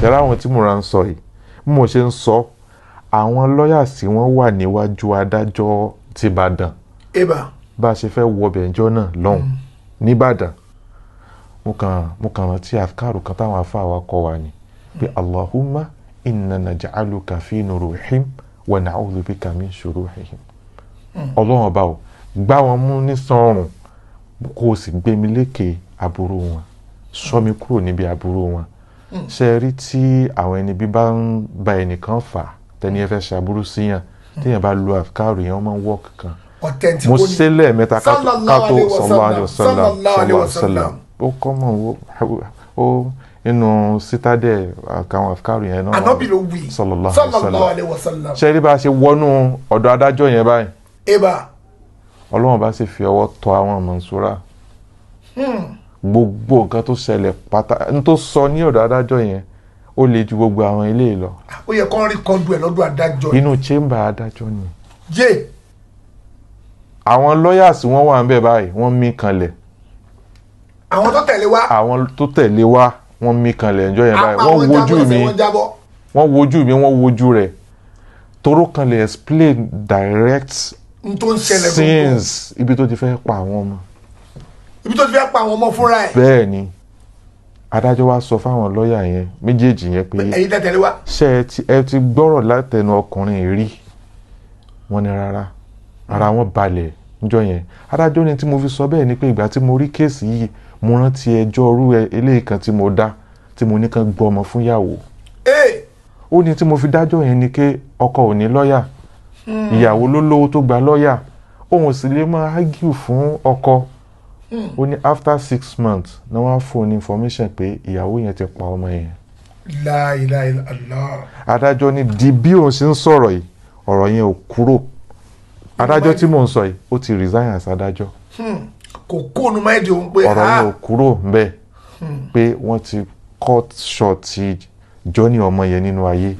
yàrá àwọn tí mo ra ń sọ yìí bí mo ṣe ń sọ àwọn lọ́yà tí wọ́n wà níwájú adájọ́ ti Ìbàdàn bá a ṣe fẹ́ wọ bẹ̀ǹjọ́ náà lọ́hùn nìbàdàn mo kàn rántí àfikàrù kan táwọn afá wa kọ́ wa ni pé Allahumma inna naj'aluka fi nurihim wa na'udhu bika min shururihim. Ọlọ́run ọba ò gbá wọn mú ní sọ́rùn kó o sì gbé mi lékè aburú wọn sọ mi kúrò níbi aburú wọn. Ṣe rí tí àwọn ẹni bí bá ń ba ẹnìkan fà tẹni ẹ fẹ́ ṣe aburú síyàn téèyàn bá lo àfikàrù yẹn wọ́n máa ń wọ́ kankan. mo ṣe lẹ́ẹ̀mẹ́ta ká tó sallallahu alaihi wasallam ó kọ́ mọ̀ ó inú citadel àkàwọn àfikàrù yẹn náà Ànábì ló wí sallallahu alaihi wasallam. ṣe rí bá a ṣe wọnú ọ̀dọ̀ adájọ́ yẹn báyìí Ọlọ́run bá sì fi ọwọ́ tọ́ àwọn Mansura gbogbo nǹkan tó ṣẹlẹ̀ pátá n tó sọ ní ọ̀dọ̀ adájọ́ yẹn ó le ju gbogbo àwọn ilé lọ. ó yẹ kó rí kọ́ńdù ẹ̀ lọ́dọ̀ adájọ́ inú chamber adájọ́ ni. jẹ́ àwọn lawyers wọ́n wà ń bẹ̀ báyìí wọ́n mí kanlẹ̀. àwọn tó tẹ̀lé wa. àwọn tó tẹ̀lé wa wọ́n mí kanlẹ̀ ẹjọ́ yẹn báyìí wọ́n wojú mi wọ́n wojú rẹ̀ toró kanlẹ̀ explain direct scenes ibi tó ti fẹ́ pa àwọn ọmọ. ibi tó ti fẹ́ pa àwọn ọmọ fúnra ẹ̀. bẹ́ẹ̀ ni adájọ́ wa sọ fáwọn lọ́ọ̀yà yẹn méjèèjì yẹn pé ẹ̀yin tẹ̀lé wa. ṣé ẹ ti gbọ́rọ̀ látẹnu ọkùnrin rí wọ́n ní rárá ara wọn balẹ̀ níjọ́ yẹn. adájọ́ ni tí mo fi sọ bẹ́ẹ̀ ni pé ìgbà tí mo rí kéèsì yìí mo rántí ẹjọ́ orú eléyìí kan tí mo dá tí mo ní kàn gbọ́ ọmọ fún ìyàwó. ó ní tí mo fi dájọ́ yẹn ni pé ọkọ ò ní lọ́ọ̀yà ìyàwó ló lówó tó gba lọ́ọ̀yà òun sì lè máa argue fún ọkọ. ó ní after 6 months náà wọ́n á fún un ní information pé ìyàwó yẹn ti pa ọmọ yẹn. La ilaha illallah. adájọ́ ní di bí òun ṣe ń sọ̀rọ̀ yìí ọ̀rọ̀ yẹn ò kúrò. adájọ́ tí mò ń sọ yìí ó ti resign as adájọ́. kò kóònù máa di òun pé ọ̀rọ̀ yẹn ò kúrò ńbẹ̀ pé wọ́n ti cut short ti journey ọmọ yẹn nínú ayé.